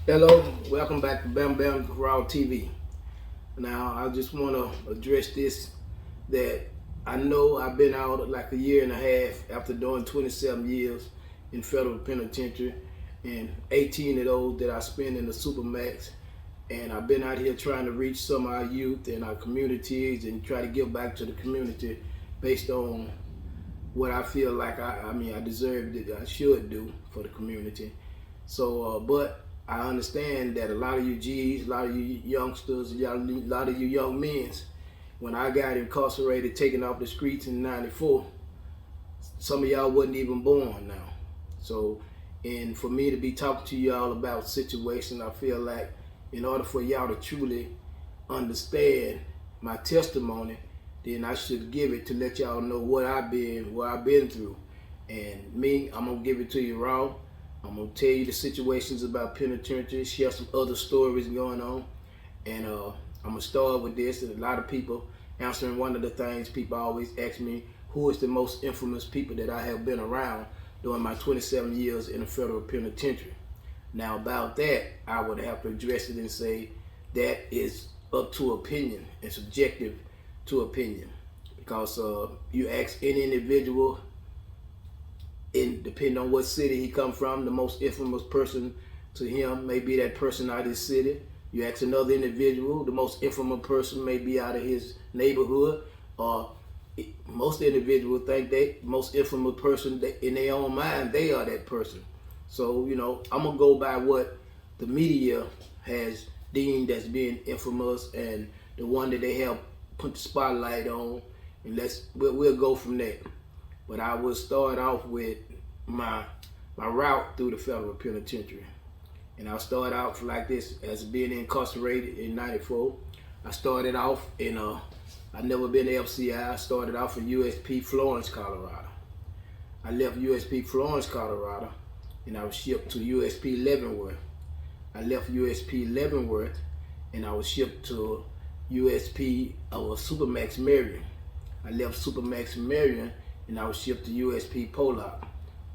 Hello, welcome back to Bamm Raw TV. Now, I just want to address this that I know I've been out like a year and a half after doing 27 years in federal penitentiary, and 18 of those that I spent in the Supermax. And I've been out here trying to reach some of our youth and our communities and try to give back to the community based on what I feel like I deserve that I should do for the community. But I understand that a lot of you G's, a lot of you youngsters, a lot of you young men, when I got incarcerated, taken off the streets in '94, some of y'all wasn't even born now. So, and for me to be talking to y'all about situations, I feel like in order for y'all to truly understand my testimony, then I should give it to let y'all know what I've been through. And me, I'm gonna give it to you raw. I'm gonna tell you the situations about penitentiary, share some other stories going on, and I'm gonna start with this. And a lot of people answering one of the things people always ask me, who is the most infamous people that I have been around during my 27 years in the federal penitentiary. Now about that, I would have to address it and say that is up to opinion and subjective to opinion, because you ask any individual, and depending on what city he come from, the most infamous person to him may be that person out of his city. You ask another individual, the most infamous person may be out of his neighborhood, or most individuals think they most infamous person in their own mind, they are that person. So, I'm gonna go by what the media has deemed as being infamous and the one that they have put the spotlight on, and we'll go from there. But I will start off with my route through the federal penitentiary. And I'll start out like this. As being incarcerated in '94, I started off in I never been to FCI. I started off in USP Florence, Colorado. I left USP Florence, Colorado, and I was shipped to USP Leavenworth. I left USP Leavenworth, and I was shipped to USP Supermax Marion. I left Supermax Marion, and I was shipped to USP Pollock.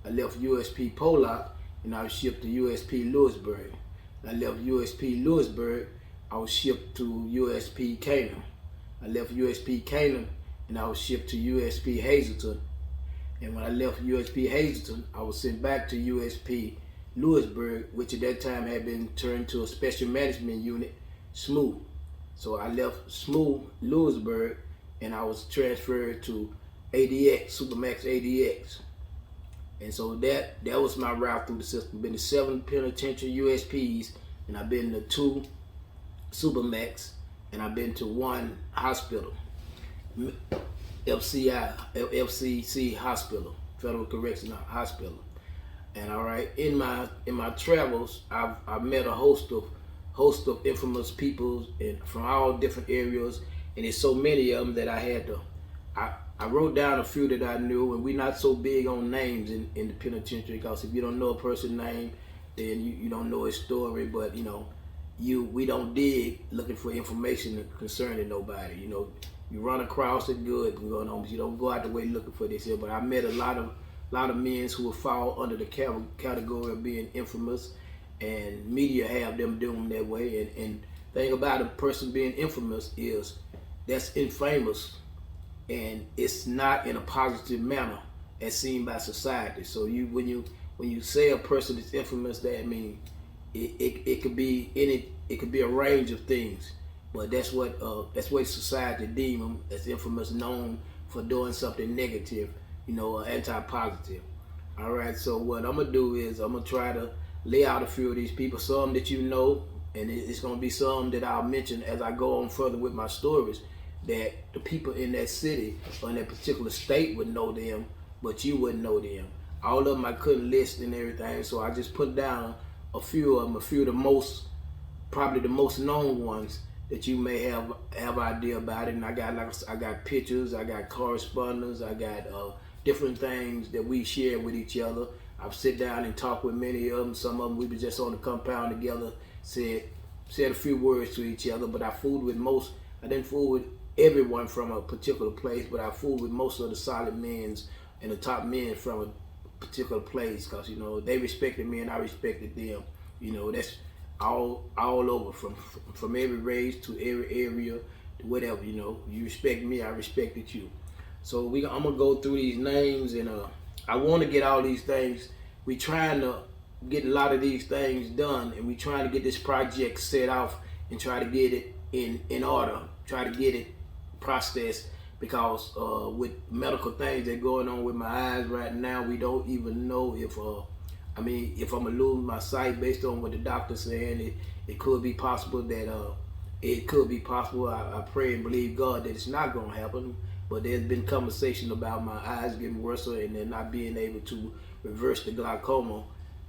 I left USP Pollock, and I was shipped to USP Lewisburg. I left USP Lewisburg, I was shipped to USP Canaan. I left USP Canaan, and I was shipped to USP Hazleton. And when I left USP Hazleton, I was sent back to USP Lewisburg, which at that time had been turned to a special management unit, SMOO. So I left SMOO Lewisburg, and I was transferred to ADX, Supermax ADX. And so that was my route through the system. Been to 7 penitentiary USPs, and I've been to 2 Supermax, and I've been to 1 hospital, FCC Hospital, Federal Correctional Hospital. And all right, in my travels, I've met a host of infamous people from all different areas, and there's so many of them that I had to. I wrote down a few that I knew, and we're not so big on names in the penitentiary, because if you don't know a person's name, then you don't know his story. But we don't dig looking for information concerning nobody. You run across it, good going on, but you don't go out the way looking for this here. But I met a lot of men who will fall under the category of being infamous, and media have them doing that way. And thing about a person being infamous is that's infamous, and it's not in a positive manner as seen by society. So when you say a person is infamous, that means it could be it could be a range of things, but that's what society deem them as infamous, known for doing something negative, or anti-positive. All right, so what I'm gonna do is I'm gonna try to lay out a few of these people, some that you know, and it's gonna be some that I'll mention as I go on further with my stories, that the people in that city or in that particular state would know them, but you wouldn't know them. All of them I couldn't list and everything, so I just put down a few of them, probably the most known ones that you may have idea about it. And I got pictures, I got correspondence, I got different things that we share with each other. I've sit down and talked with many of them. Some of them we were just on the compound together, said a few words to each other. But I didn't fool with everyone from a particular place, but I fooled with most of the solid men and the top men from a particular place, because they respected me and I respected them. all over, from every race to every area, whatever. You know, you respect me, I respected you. So I'm gonna go through these names, and I want to get all these things. We trying to get a lot of these things done, and we trying to get this project set off and try to get it in order, try to get it processed, because with medical things that going on with my eyes right now, we don't even know if if I'm gonna lose my sight based on what the doctor's saying. It could be possible that it could be possible. I pray and believe God that it's not gonna happen. But there's been conversation about my eyes getting worse and then not being able to reverse the glaucoma,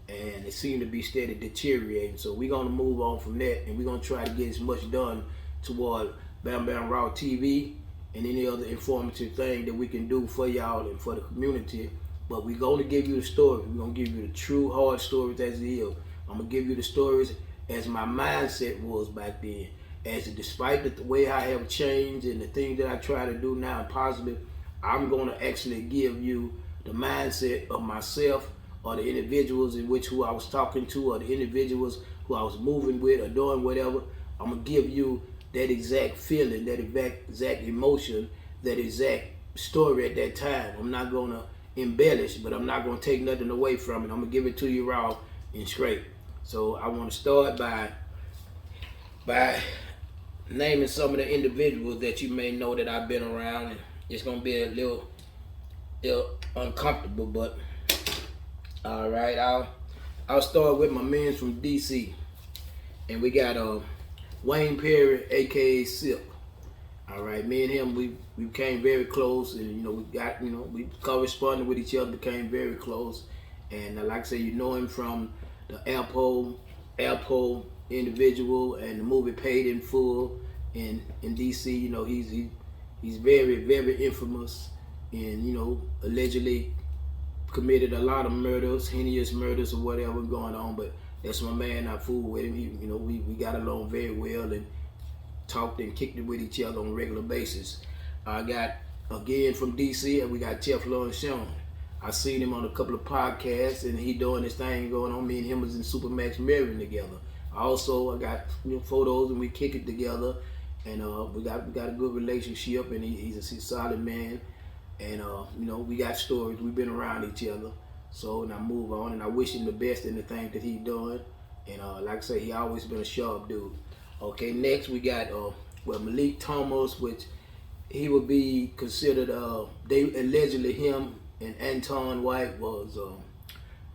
and it seemed to be steady deteriorating. So we're gonna move on from that, and we're gonna try to get as much done toward Bamm Raw TV and any other informative thing that we can do for y'all and for the community. But we're gonna give you the story. We're gonna give you the true hard stories as it is. I'm gonna give you the stories as my mindset was back then. As despite the way I have changed and the things that I try to do now positive, I'm going to actually give you the mindset of myself or the individuals in which who I was talking to, or the individuals who I was moving with or doing whatever. I'm going to give you that exact feeling, that exact emotion, that exact story at that time. I'm not going to embellish, but I'm not going to take nothing away from it. I'm going to give it to you raw and straight. So I want to start by naming some of the individuals that you may know that I've been around, and it's gonna be a little uncomfortable, but all right. I'll start with my men from DC, and we got Wayne Perry, aka Silk. All right, me and him, we became very close, and we corresponded with each other, became very close, and like I said, you know him from the Alpo individual and the movie Paid in Full in DC. You know, he's very, very infamous, and allegedly committed a lot of murders, heinous murders or whatever going on. But that's my man. I fool with him. We got along very well and talked and kicked it with each other on a regular basis. I got again from DC, and we got Teflon Sean. I seen him on a couple of podcasts, and he doing this thing going on. Me and him was in Supermax Marrying together. Also, I got photos, and we kick it together, and we got a good relationship, and he's a solid man, and we got stories. We've been around each other, so and I move on, and I wish him the best in the thing that he's doing, and like I say, he always been a sharp dude. Okay, next we got Malik Thomas, which he would be considered. They allegedly him and Anton White was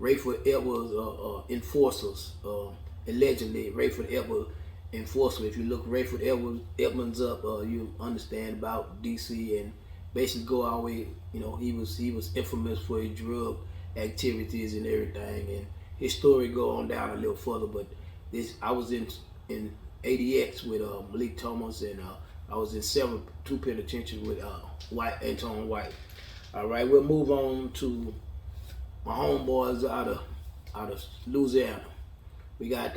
Rayford Edwards enforcers. Allegedly Rayford Edwards enforcer. If you look Rayford Edwards up, you understand about DC, and basically go our way. He was infamous for his drug activities and everything, and his story go on down a little further. But I was in ADX with Malik Thomas, and I was in two penitentiaries with Anton White. All right, we'll move on to my homeboys out of Louisiana. We got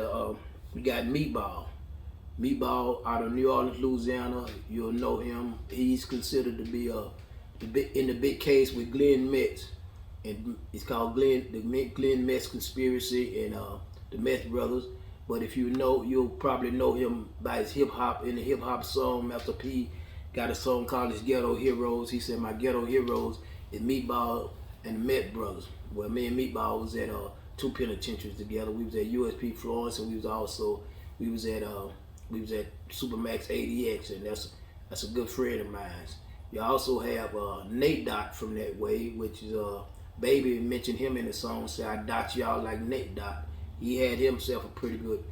Meatball out of New Orleans, Louisiana. You'll know him. He's considered to be in the big case with Glenn Metz, and it's called the Glenn Metz conspiracy and the Metz brothers. But if you'll probably know him by his hip hop. In the hip hop song, Master P got a song called his Ghetto Heroes. He said, my ghetto heroes is Meatball and the Metz brothers. Well, me and Meatball was at two penitentiaries together. We was at USP Florence, and we was at Supermax ADX, and that's a good friend of mine. You also have Nate Dot from that way, which is Baby mentioned him in the song. Say I dot y'all like Nate Dot. He had himself a pretty good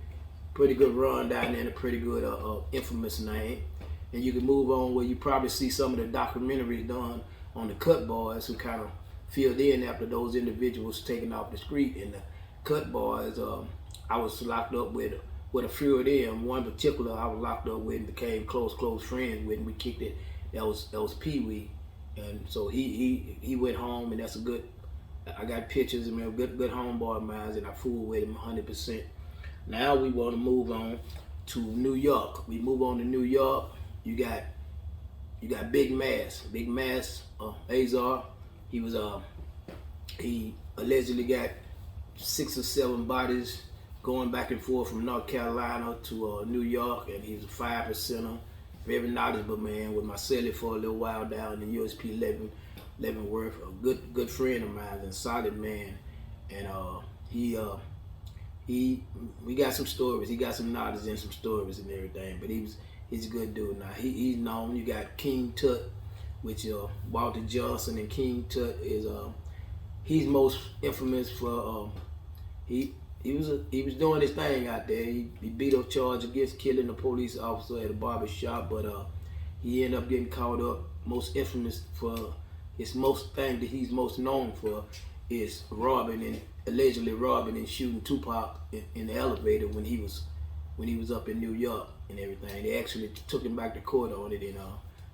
run down there, and a pretty good infamous name. And you can move on where you probably see some of the documentaries done on the Cut Boys, who kind of filled in after those individuals taken off the street. And the Cut Boys, I was locked up with a few of them. One particular I was locked up with and became close friends with, and we kicked it. That was Pee Wee, and so he went home, and that's a good. I got pictures of him, good homeboy of mine, and I fool with him 100%. Now we want to move on to New York. We move on to New York. You got Big Mass Azar. He allegedly got 6 or 7 bodies going back and forth from North Carolina to New York, and he's a 5%er, very knowledgeable man. With my celly for a little while down in USP Leavenworth, a good friend of mine and solid man, and we got some stories. He got some knowledge and some stories and everything. But he's a good dude. Now he's known. You got King Tut, which Walter Johnson, and King Tut is he's most infamous for he was doing his thing out there. He beat up charge against killing a police officer at a barber shop, but he ended up getting caught up. Most infamous for his most thing that he's most known for is allegedly robbing and shooting Tupac in the elevator when he was up in New York and everything. They actually took him back to court on it and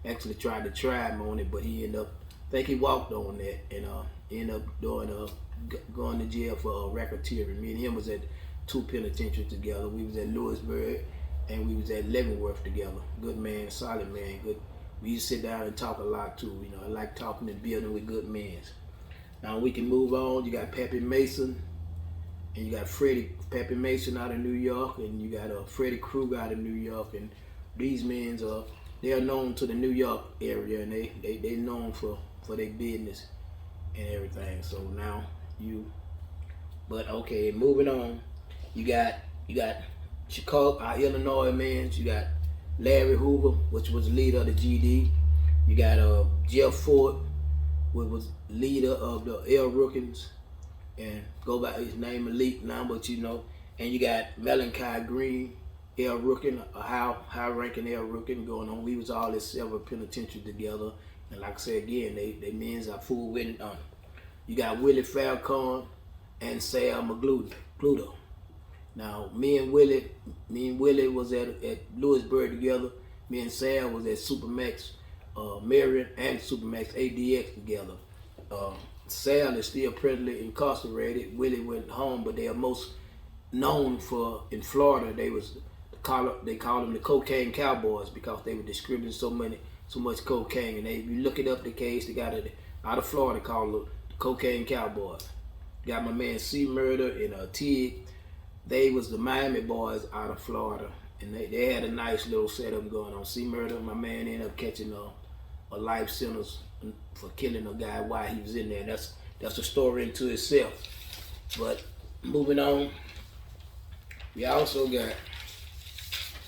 actually tried to try him on it, but he ended up, I think he walked on that, and ended up going to jail for racketeering. Me and him was at 2 penitentiaries together. We was at Lewisburg and we was at Leavenworth together. Good man, solid man, good. We used to sit down and talk a lot too. You know, I like talking and building with good men. Now we can move on. You got Pappy Mason, and you got Pappy Mason out of New York, and you got Freddie Krueger out of New York, and these men they are known to the New York area, and they known for their business and everything. So now okay, moving on. You got Chicago, our Illinois men. You got Larry Hoover, which was the leader of the GD. You got Jeff Ford, which was leader of the L Rookins, and go by his name Elite now, but you know. And you got Malachi Green, L Rookin, a high-ranking L Rookin going on. We was all at several penitentiaries together, and like I said again, they men's are full with it. You got Willie Falcon and Sam Magluto. Now, me and Willie was at Lewisburg together. Me and Sam was at Supermax Marion and Supermax ADX together. Sam is still presently incarcerated. Willie went home, but they are most known for, in Florida, they call them the Cocaine Cowboys because they were distributing so much cocaine. And if you look it up, the case, they got it out of Florida called the Cocaine Cowboys. Got my man C Murder and Tig. They was the Miami boys out of Florida, and they had a nice little setup going on. C Murder, my man ended up catching a life sentence for killing a guy while he was in there. That's a story into itself. But moving on, we also got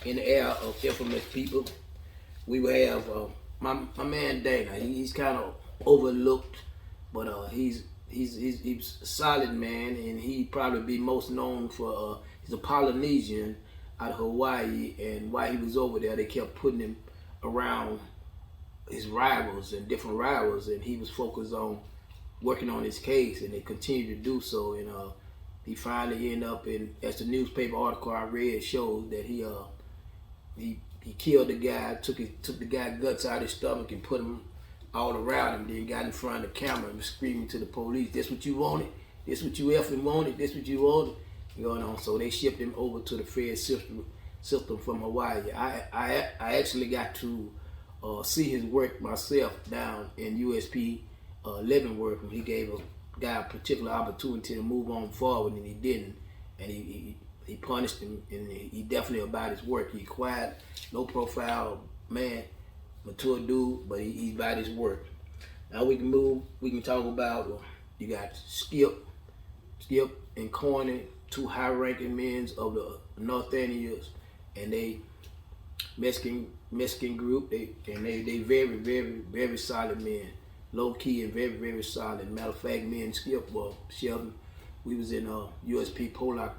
in the era of infamous people. We will have my man Dana. He's kind of overlooked, but he's a solid man, and he probably be most known for he's a Polynesian out of Hawaii, and while he was over there, they kept putting him around his rivals and different rivals, and he was focused on working on his case, and they continued to do so, and he finally ended up in, as the newspaper article I read showed, that he killed the guy, took the guy's guts out of his stomach and put him all around him, then got in front of the camera and was screaming to the police, "This what you wanted? This what you effing wanted? This what you wanted?" Going on. So they shipped him over to the Fed system from Hawaii. I actually got to see his work myself down in USP Leavenworth, and he gave a guy a particular opportunity to move on forward, and he didn't. And he punished him, and he definitely about his work. He quiet, low profile man, mature dude, but he's about his work. Now we can talk about, you got Skip and Corny, two high-ranking men of the North Indians, and they Mexican group. They very, very, very solid men, low key and very, very solid. Matter of fact, me and Skip, Sheldon, we was in USP Pollock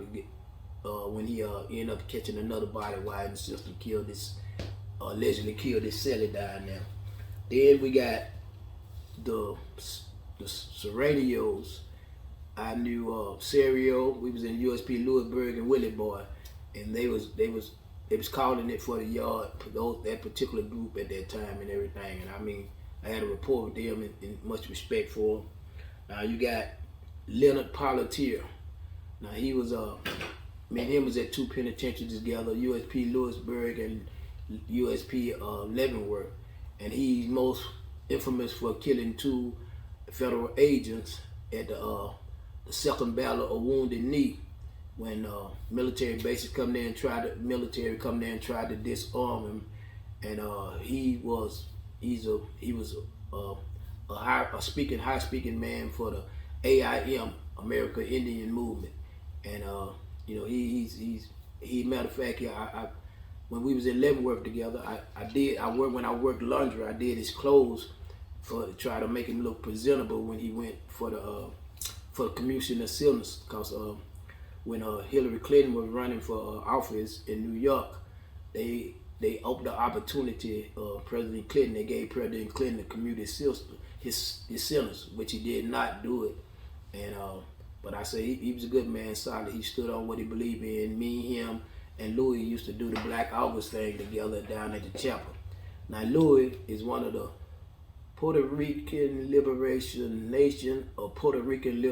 when he ended up catching another body while in the system, allegedly killed his celly down there. Then we got the Serranios. I knew Serio. We was in USP Lewisburg and Willie Boy, and they was calling it for the yard for that particular group at that time and everything. And I mean, I had a rapport with them and much respect for them. Now you got Leonard Politier. Now he was me and him was at 2 penitentiaries together, USP Lewisburg and USP Leavenworth, and he's most infamous for killing 2 federal agents at the Second Battle of Wounded Knee when military bases come there and tried to disarm him, and he was a high speaking man for the AIM, American Indian Movement, and he matter of fact, when we was in Leavenworth together, when I worked laundry, I did his clothes to try to make him look presentable when he went for the Commission of Silence, because when Hillary Clinton was running for office in New York, they opened the opportunity. President Clinton, they gave President Clinton the community his sentence, which he did not do it. And but I say he was a good man, solid. He stood on what he believed in. Me, him, and Louis used to do the Black August thing together down at the chapel. Now Louis is one of the Puerto Rican Liberation Nation or Puerto Rican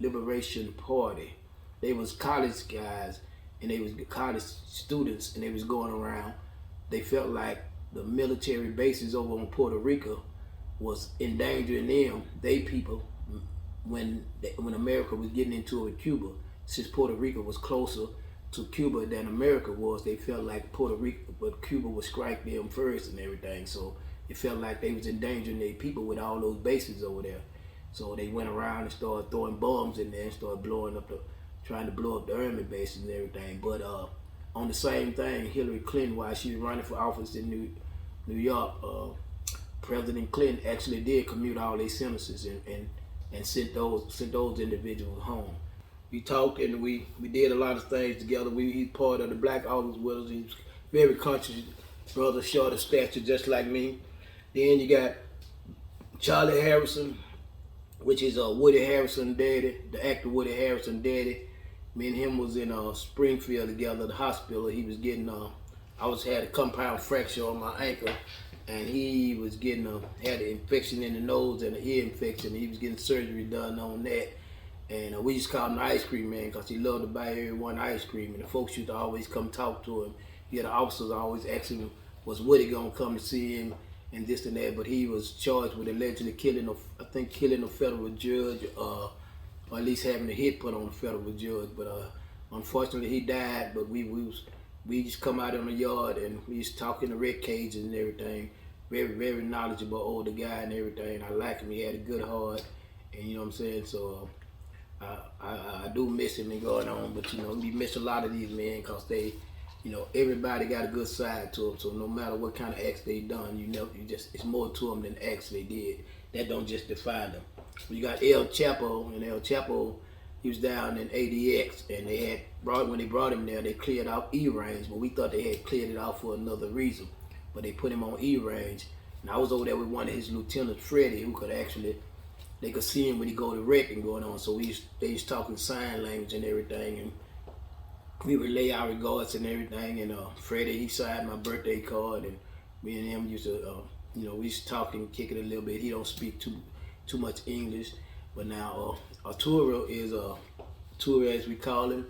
Liberation Party. They was college guys and they was college students, and they was going around. They felt like the military bases over on Puerto Rico was endangering them, they people, when America was getting into it with Cuba. Since Puerto Rico was closer to Cuba than America was, they felt like Puerto Rico, but Cuba would strike them first and everything. So it felt like they was endangering their people with all those bases over there. So they went around and started throwing bombs in there and started trying to blow up the army bases and everything. But on the same thing, Hillary Clinton, while she was running for office in New York, President Clinton actually did commute all their sentences and sent those individuals home. We talked and we did a lot of things together. He's part of the Black August with us. He's very conscious brother, short of stature, just like me. Then you got Charlie Harrison, which is Woody Harrison daddy, the actor Woody Harrison daddy. Me and him was in Springfield together at the hospital. He was getting had a compound fracture on my ankle, and he was getting had an infection in the nose and an ear infection. He was getting surgery done on that, and we just called him the ice cream man because he loved to buy everyone ice cream, and the folks used to always come talk to him. The officers always asking him, was Woody gonna come to see him and this and that, but he was charged with allegedly killing a federal judge, or at least having a hit put on a federal judge. But unfortunately he died. But we just come out in the yard and we just talking to red cages and everything. Very, very knowledgeable older guy and everything. I like him. He had a good heart, and you know what I'm saying. So I do miss him and going on, but we miss a lot of these men because they, everybody got a good side to them. So no matter what kind of acts they done, it's more to them than acts they did. That don't just define them. You got El Chapo, and El Chapo, he was down in ADX, and when they brought him there, they cleared out E-range, but we thought they had cleared it out for another reason. But they put him on E-range, and I was over there with one of his lieutenants, Freddie, who they could see him when he go to wreck and going on. So they was talking sign language and everything, and we relay our regards and everything. And Freddie, he signed my birthday card, and me and him used to, we used to talk and kick it a little bit. He don't speak too much English, but now Arturo is Arturo, as we call him.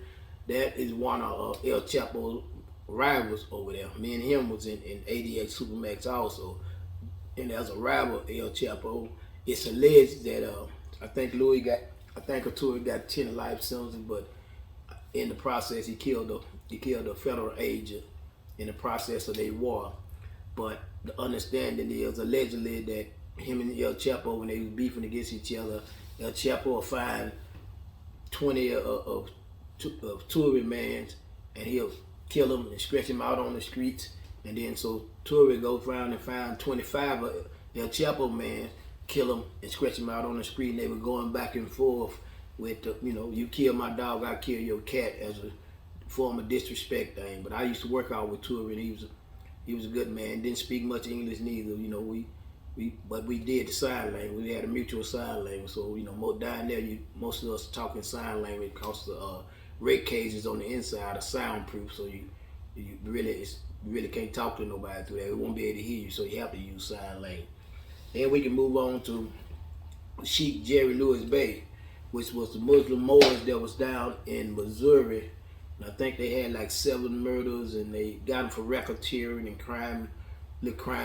That is one of El Chapo's rivals over there. Me and him was in ADX Supermax also, and as a rival El Chapo, it's alleged that I think Arturo got 10 life sentences, but in the process he killed a federal agent in the process of their war. But the understanding is allegedly that him and El Chapo, when they was beefing against each other, El Chapo will find 20 of Toure mans, and he'll kill them and stretch him out on the streets. And then so Toure goes around and find 25 of El Chapo mans, kill them and stretch him out on the street. And they were going back and forth with you kill my dog, I kill your cat, as a form of disrespect thing. But I used to work out with Toure, and he was a good man. Didn't speak much English neither. But we did the sign language. We had a mutual sign language. So down there, most of us talking sign language because the rate cages on the inside are soundproof. So you really can't talk to nobody through that. We won't be able to hear you. So you have to use sign language. Then we can move on to Sheikh Jerry Lewis Bay, which was the Muslim Moors that was down in Missouri. And I think they had like 7 murders, and they got them for racketeering and crime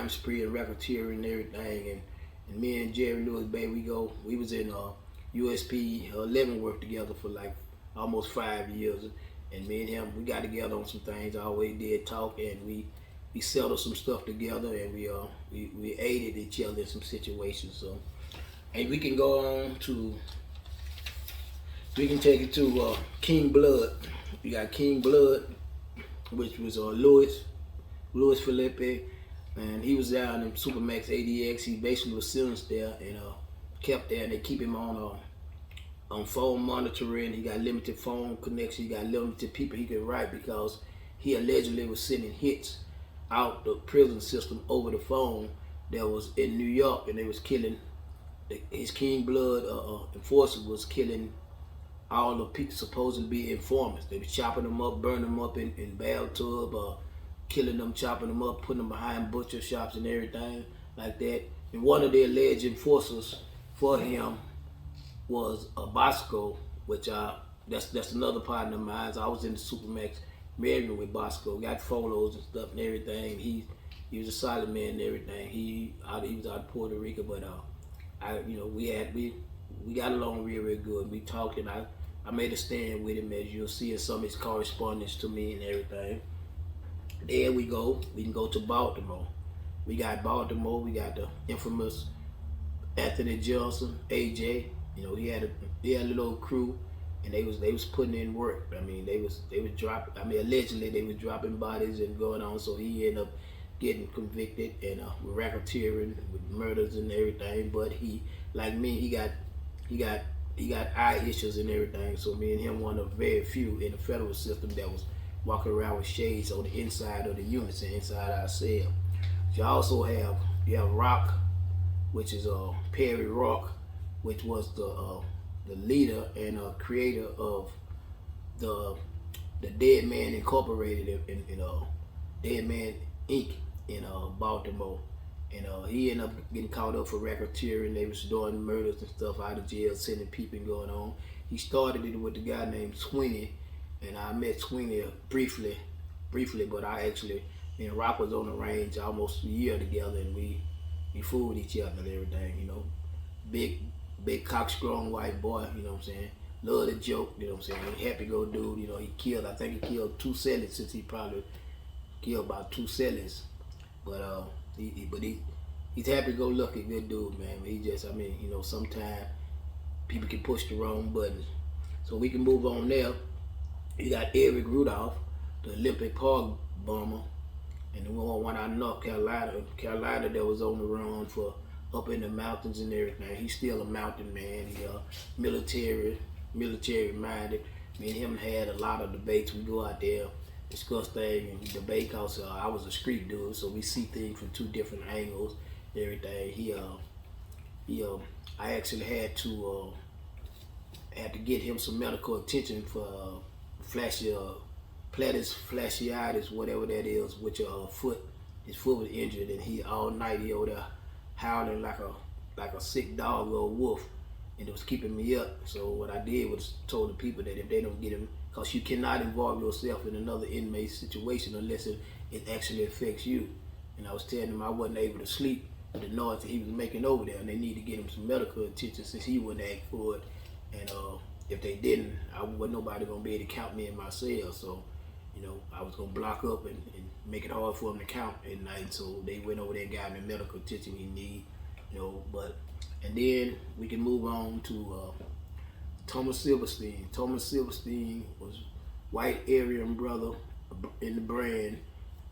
spree and racketeering and everything. And me and Jerry Lewis Bay, we was in USP Leavenworth together for like almost 5 years. And me and him, we got together on some things. I always did talk, and we settled some stuff together, and we aided each other in some situations. So, and we can go on to, we can take it to King Blood. We got King Blood, which was Louis Felipe, and he was down in Supermax ADX. He basically was sentenced there and kept there, and they keep him on phone monitoring. He got limited phone connection. He got limited people he could write because he allegedly was sending hits out the prison system over the phone that was in New York, and they was killing his King Blood enforcer was killing all the people supposed to be informants. They was chopping them up, burning them up in bathtub, killing them, chopping them up, putting them behind butcher shops and everything like that. And one of the alleged enforcers for him was Bosco, which that's another partner of mine. I was in the Supermax married with Bosco, got photos and stuff and everything. He was a solid man and everything. He was out of Puerto Rico, but we got along real good. We talked, and I made a stand with him, as you'll see in some of his correspondence to me and everything. There we can go to Baltimore. We got Baltimore, we got the infamous Anthony Johnson, AJ. He had a little crew, and they was putting in work. I mean, they was dropping. I mean, allegedly they was dropping bodies and going on. So he ended up getting convicted and with racketeering, with murders and everything. But he, like me, he got eye issues and everything. So me and him one of very few in the federal system that was walking around with shades on the inside of the units and inside our cell. You also have Rock, which is Perry Rock, which was the leader and creator of the Dead Man Incorporated in Dead Man Inc. in Baltimore. And he ended up getting caught up for racketeering. They was doing murders and stuff out of jail, sending people going on. He started it with a guy named Sweeney, and I met Sweeney briefly, but me and Rock was on the range almost a year together, and we fooled each other and everything, Big cock-strong white boy, you know what I'm saying? Love to joke, you know what I'm saying? Happy go dude, I think he killed 2 sellers, since he probably killed about 2 sellers. But he's happy-go-lucky, good dude, man. He just, sometimes people can push the wrong buttons. So we can move on there. You got Eric Rudolph, the Olympic Park bomber, and the one out of North Carolina that was on the run for up in the mountains and everything. He's still a mountain man. He military minded. Me and him had a lot of debates. We go out there, discuss things and debate, because I was a street dude, so we see things from 2 different angles and everything. I actually had to get him some medical attention for platys fasciitis, whatever that is, which his foot was injured, and he all night he over there howling like a sick dog or a wolf, and it was keeping me up. So what I did was told the people that if they don't get him, because you cannot involve yourself in another inmate's situation unless it actually affects you. And I was telling him I wasn't able to sleep with the noise that he was making over there, and they need to get him some medical attention since he wouldn't act for it. And if they didn't, I wasn't nobody gonna be able to count me in my cell. So I was gonna block up and make it hard for him to count at night. So they went over there and got him the medical attention he need, and then we can move on to Thomas Silverstein. Thomas Silverstein was white Aryan brother in the brand,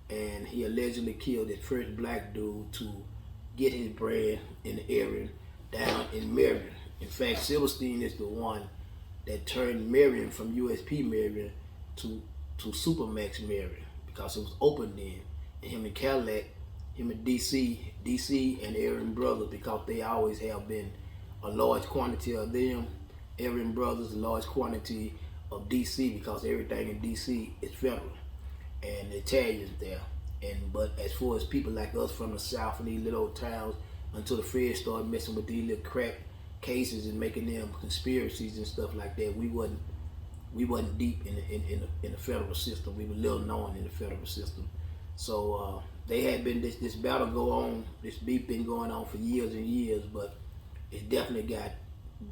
and he allegedly killed his first black dude to get his brand in the Aryan down in Marion. In fact, Silverstein is the one that turned Marion from USP Marion to Supermax Marion, because it was open then. And him and Cadillac, him and DC and Aryan brothers, because they always have been a large quantity of them. Aryan brothers, a large quantity of DC, because everything in DC is federal, and the Italians there. But as far as people like us from the South and these little towns, until the feds started messing with these little crack cases and making them conspiracies and stuff like that, we wasn't deep in the federal system. We were little known in the federal system. So they had been this battle go on, this beef been going on for years and years, but it definitely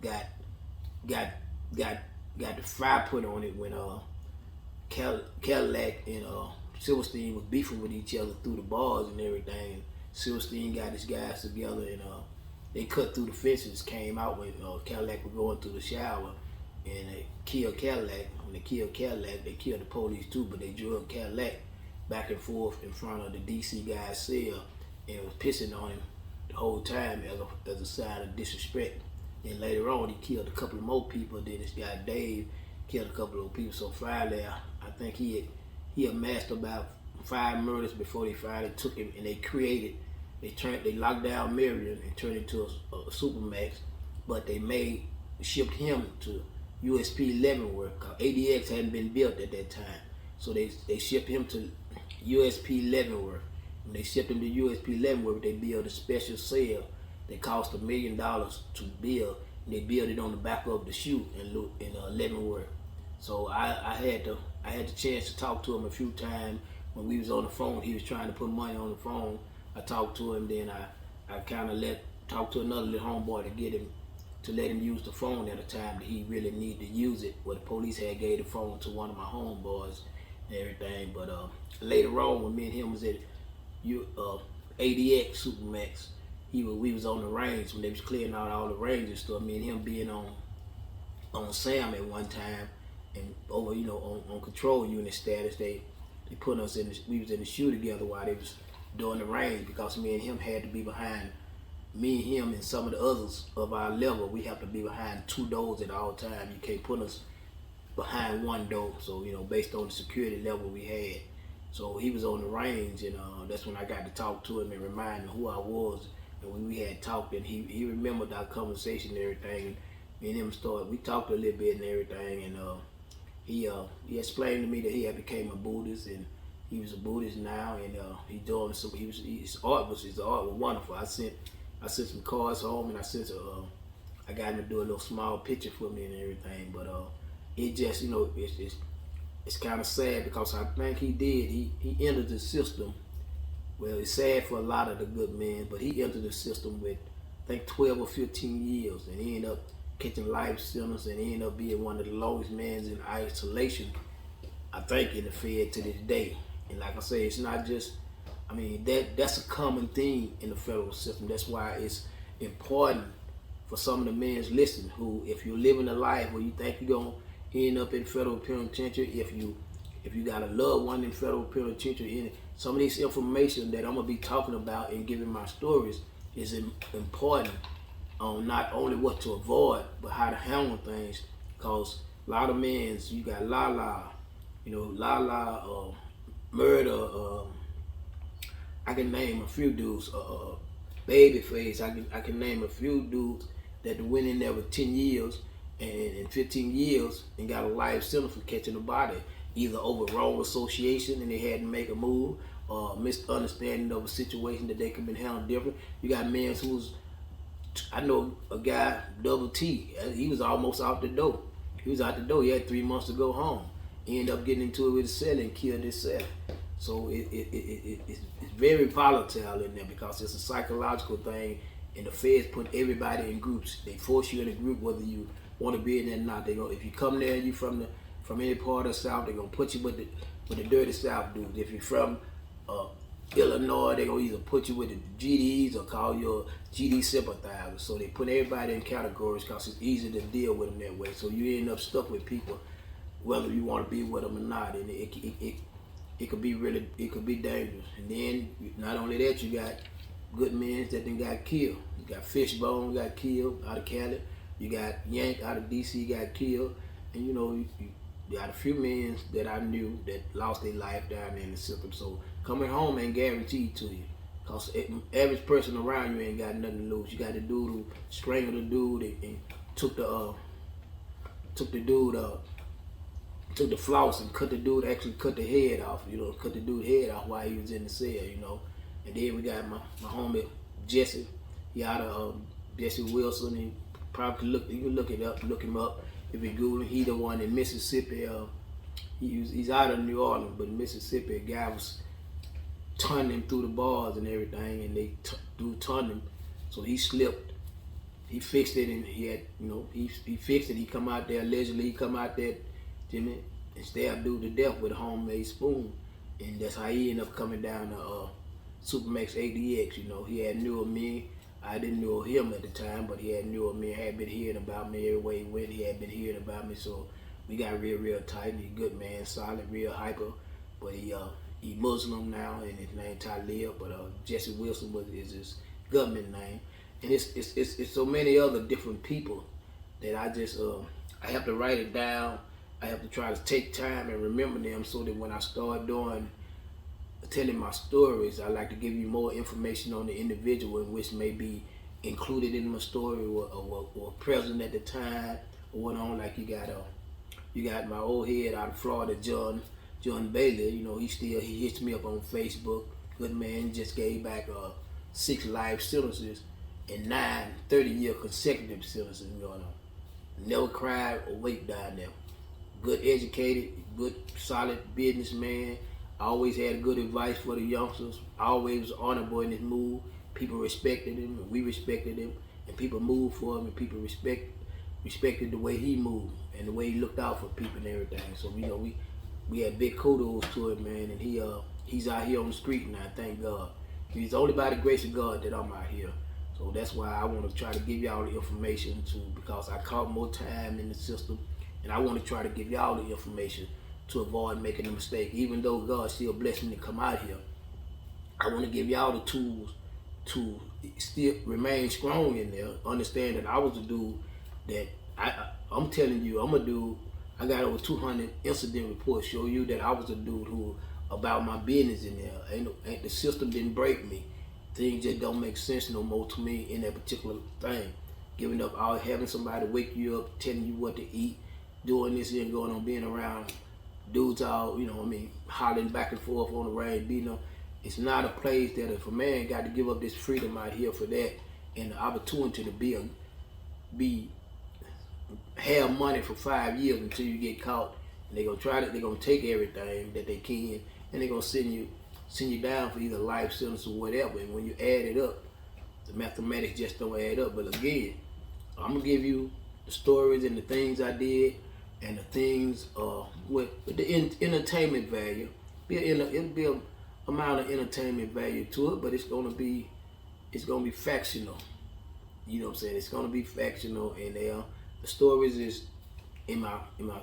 got got the fire put on it when Cadillac and Silverstein was beefing with each other through the bars and everything. Silverstein got his guys together and they cut through the fences, came out when Cadillac was going through the shower, and they killed Cadillac. When they killed Cadillac, they killed the police too, but they drug Cadillac back and forth in front of the DC guy's cell and was pissing on him the whole time as a sign of disrespect. And later on, he killed a couple of more people. Then this guy Dave killed a couple of people. So finally, I think he amassed about 5 murders before they finally took him, and they locked down Marion and turned it to a Supermax, but they shipped him to USP Leavenworth, because ADX hadn't been built at that time. So they shipped him to USP Leavenworth. When they shipped him to USP Leavenworth, they built a special cell that cost $1 million to build, and they built it on the back of the chute in Leavenworth. So I had the chance to talk to him a few times when we was on the phone. He was trying to put money on the phone. I talked to him, then I kind of talked to another little homeboy to let him use the phone at a time that he really needed to use it. Where the police had gave the phone to one of my homeboys and everything. But later on, when me and him was at ADX Supermax, we was on the range when they was clearing out all the range and stuff. Me and him being on Sam at one time, and over on control unit status, they put us we was in the shoe together while they was doing the range, because me and him had to be behind. Me and him and some of the others of our level, we have to be behind 2 doors at all times. You can't put us behind 1 door. So based on the security level we had. So he was on the range, and that's when I got to talk to him and remind him who I was. And when we had talked, and he remembered our conversation and everything. Me and him we talked a little bit and everything, and he explained to me that he had became a Buddhist, and he was a Buddhist now, and he doing some. His art was wonderful. I sent some cards home, and I got him to do a little small picture for me and everything. But it just it's kind of sad, because I think he entered the system. Well, it's sad for a lot of the good men, but he entered the system with, I think, 12 or 15 years, and he ended up catching life sentence, and he ended up being one of the longest men in isolation, I think, in the Fed to this day. And like I say, it's not just, that's a common theme in the federal system. That's why it's important for some of the men listening who, if you're living a life where you think you're going to end up in federal penitentiary, if you got a loved one in federal penitentiary, some of this information that I'm going to be talking about and giving my stories is important on not only what to avoid, but how to handle things. Because a lot of men, you got murder, I can name a few dudes, Babyface, I can name a few dudes that went in there with 10 years and 15 years and got a life sentence for catching a body, either over wrong association and they had to make a move, or misunderstanding of a situation that they could have been handled different. You got men I know a guy, Double T, he was almost out the door. He was out the door, he had 3 months to go home. He ended up getting into it with a cell and killed himself. So it's very volatile in there, because it's a psychological thing, and the feds put everybody in groups. They force you in a group whether you want to be in there or not. If you come there and you from any part of the South, they're gonna put you with the dirty South dudes. If you're from Illinois, they're gonna either put you with the GDs or call you a GD sympathizer. So they put everybody in categories because it's easy to deal with them that way. So you end up stuck with people whether you want to be with them or not, and it could be dangerous. And then not only that, you got good men that then got killed. You got Fishbone got killed out of Cali. You got Yank out of DC got killed, and you got a few men that I knew that lost their life down there in the system. So coming home ain't guaranteed to you, because average person around you ain't got nothing to lose. You got the dude who strangled the dude and took the floss and cut the head off, cut the dude's head off while he was in the cell, And then we got my homie Jesse. He out of Jesse Wilson. He probably you can look him up if you Google him. He the one in Mississippi. He's out of New Orleans, but in Mississippi, a guy was turning him through the bars and everything, and they tunned him, so he slipped he fixed it, and he had, he fixed it. He come out there, allegedly, he come out there, Jimmy, and stabbed dude to death with a homemade spoon. And that's how he ended up coming down to Supermax ADX. He had knew of me. I didn't know him at the time, but he had knew of me, had been hearing about me everywhere he went. He had been hearing about me, so we got real tight. He's a good man, solid, real hyper. But he Muslim now, and his name Talib, but Jesse Wilson is his government name. And it's so many other different people that I have to write it down. I have to try to take time and remember them, so that when I start telling my stories, I like to give you more information on the individual, in which may be included in my story or present at the time or what on. Like you got my old head out of Florida, John Bailey. He hits me up on Facebook. Good man, just gave back 6 life sentences and 9 30-year consecutive sentences going on. Never cried or wept down there. Good educated, good solid businessman. Always had good advice for the youngsters. Always was honorable in his move. People respected him, and we respected him, and people moved for him, and people respected the way he moved and the way he looked out for people and everything. So we had big kudos to him, man, and he's out here on the street now, thank God. It's only by the grace of God that I'm out here. So that's why I want to try to give y'all the information too, because I caught more time in the system, and I want to try to give y'all the information to avoid making a mistake. Even though God still blessed me to come out here, I want to give y'all the tools to still remain strong in there. Understand that I was a dude that I'm telling you, I'm a dude. I got over 200 incident reports show you that I was a dude who about my business in there. Ain't the system didn't break me. Things just don't make sense no more to me in that particular thing. Giving up, having somebody wake you up, telling you what to eat, doing this and going on, being around dudes all, hollering back and forth on the range, beating them. It's not a place that if a man got to give up this freedom out here for that, and the opportunity to have money for 5 years until you get caught, and they're gonna take everything that they can, and they're gonna send you down for either life sentence or whatever. And when you add it up, the mathematics just don't add up. But again, I'm gonna give you the stories and the things I did, and the things with the entertainment value. It'll be an amount of entertainment value to it, but it's gonna be factional. You know what I'm saying? It's gonna be factional, and the stories is in my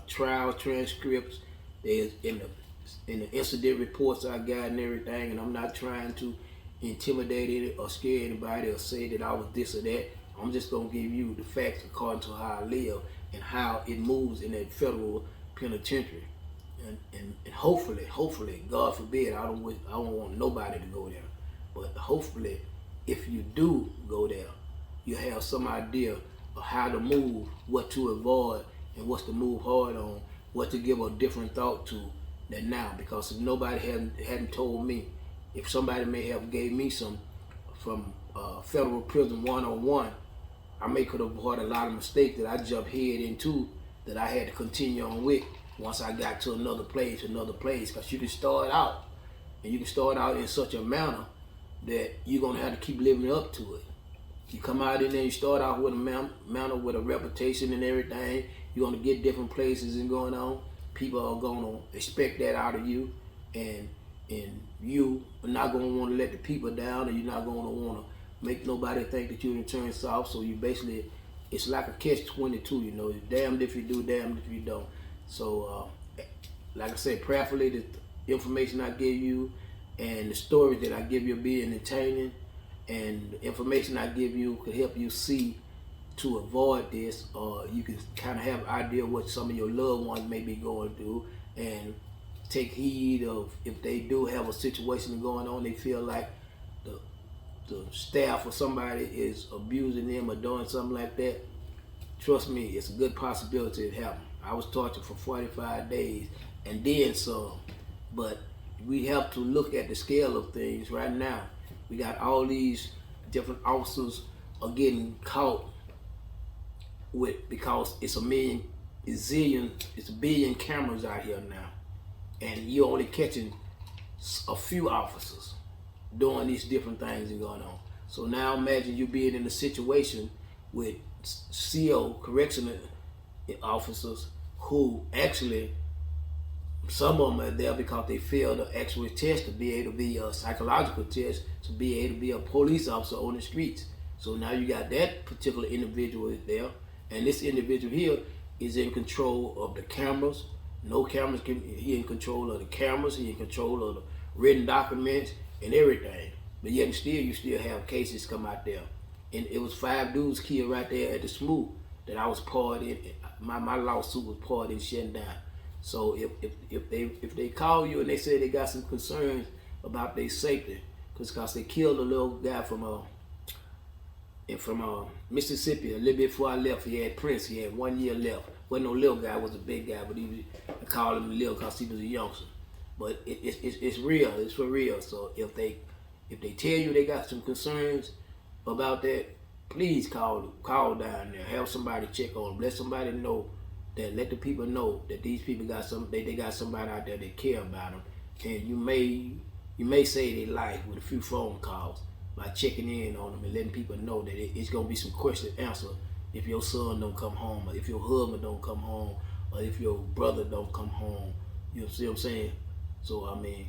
trial transcripts. There's in the incident reports I got and everything. And I'm not trying to intimidate it or scare anybody or say that I was this or that. I'm just gonna give you the facts according to how I live and how it moves in that federal penitentiary. And hopefully, God forbid, I don't want nobody to go there. But hopefully, if you do go there, you have some idea of how to move, what to avoid, and what's to move hard on, what to give a different thought to than now. Because if nobody hadn't told me, if somebody may have gave me some from federal prison 101, I may could have avoided a lot of mistakes that I jumped head into that I had to continue on with once I got to another place. Because you can start out, and you can start out in such a manner that you're gonna have to keep living up to it. You come out in there, you start out with a manner with a reputation and everything. You're gonna get different places and going on. People are gonna expect that out of you, and you are not gonna want to let the people down, and you're not gonna want to make nobody think that you're gonna turn soft. So you basically, it's like a catch-22. You're damned if you do, damned if you don't. So, like I said, prayerfully, the information I give you and the stories that I give you be entertaining, and the information I give you could help you see to avoid this, or you can kind of have an idea what some of your loved ones may be going through, and take heed of if they do have a situation going on, they feel like the staff or somebody is abusing them or doing something like that. Trust me, it's a good possibility it happened. I was tortured for 45 days and then some. But we have to look at the scale of things right now. We got all these different officers are getting caught with, because it's a billion cameras out here now. And you're only catching a few officers doing these different things and going on. So now imagine you being in a situation with CO correctional officers who actually, some of them are there because they failed the actual test to be able to be a psychological test to be able to be a police officer on the streets. So now you got that particular individual there, and this individual here is in control of the cameras. No cameras can. He in control of the cameras. He in control of the written documents and everything. But yet still, you still have cases come out there. And it was 5 dudes killed right there at the Smoot that I was part in. My lawsuit was part in shutting down. So if they call you and they say they got some concerns about their safety, because they killed a little guy from Mississippi a little bit before I left. He had Prince. He had 1 year left. Wasn't no little guy. Was a big guy, but I called him little because he was a youngster. But it's real. It's for real. So if they tell you they got some concerns about that, please call down there. Have somebody check on them. Let somebody know that. Let the people know that these people got they got somebody out there that care about them. And you may save their life with a few phone calls by checking in on them and letting people know that it's gonna be some question answer if your son don't come home, or if your husband don't come home, or if your brother don't come home. You see what I'm saying? So I mean,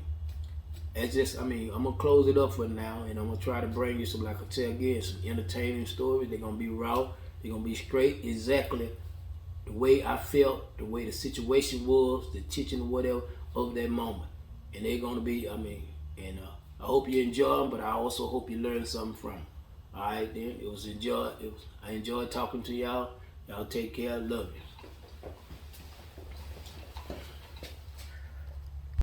I'm gonna close it up for now, and I'm gonna try to bring you some, like I tell again, some entertaining stories. They're gonna be raw. They're gonna be straight, exactly the way I felt, the way the situation was, the teaching or whatever of that moment. And they're gonna be, I hope you enjoy them, but I also hope you learn something from them. All right, then. I enjoyed talking to y'all. Y'all take care. Love you.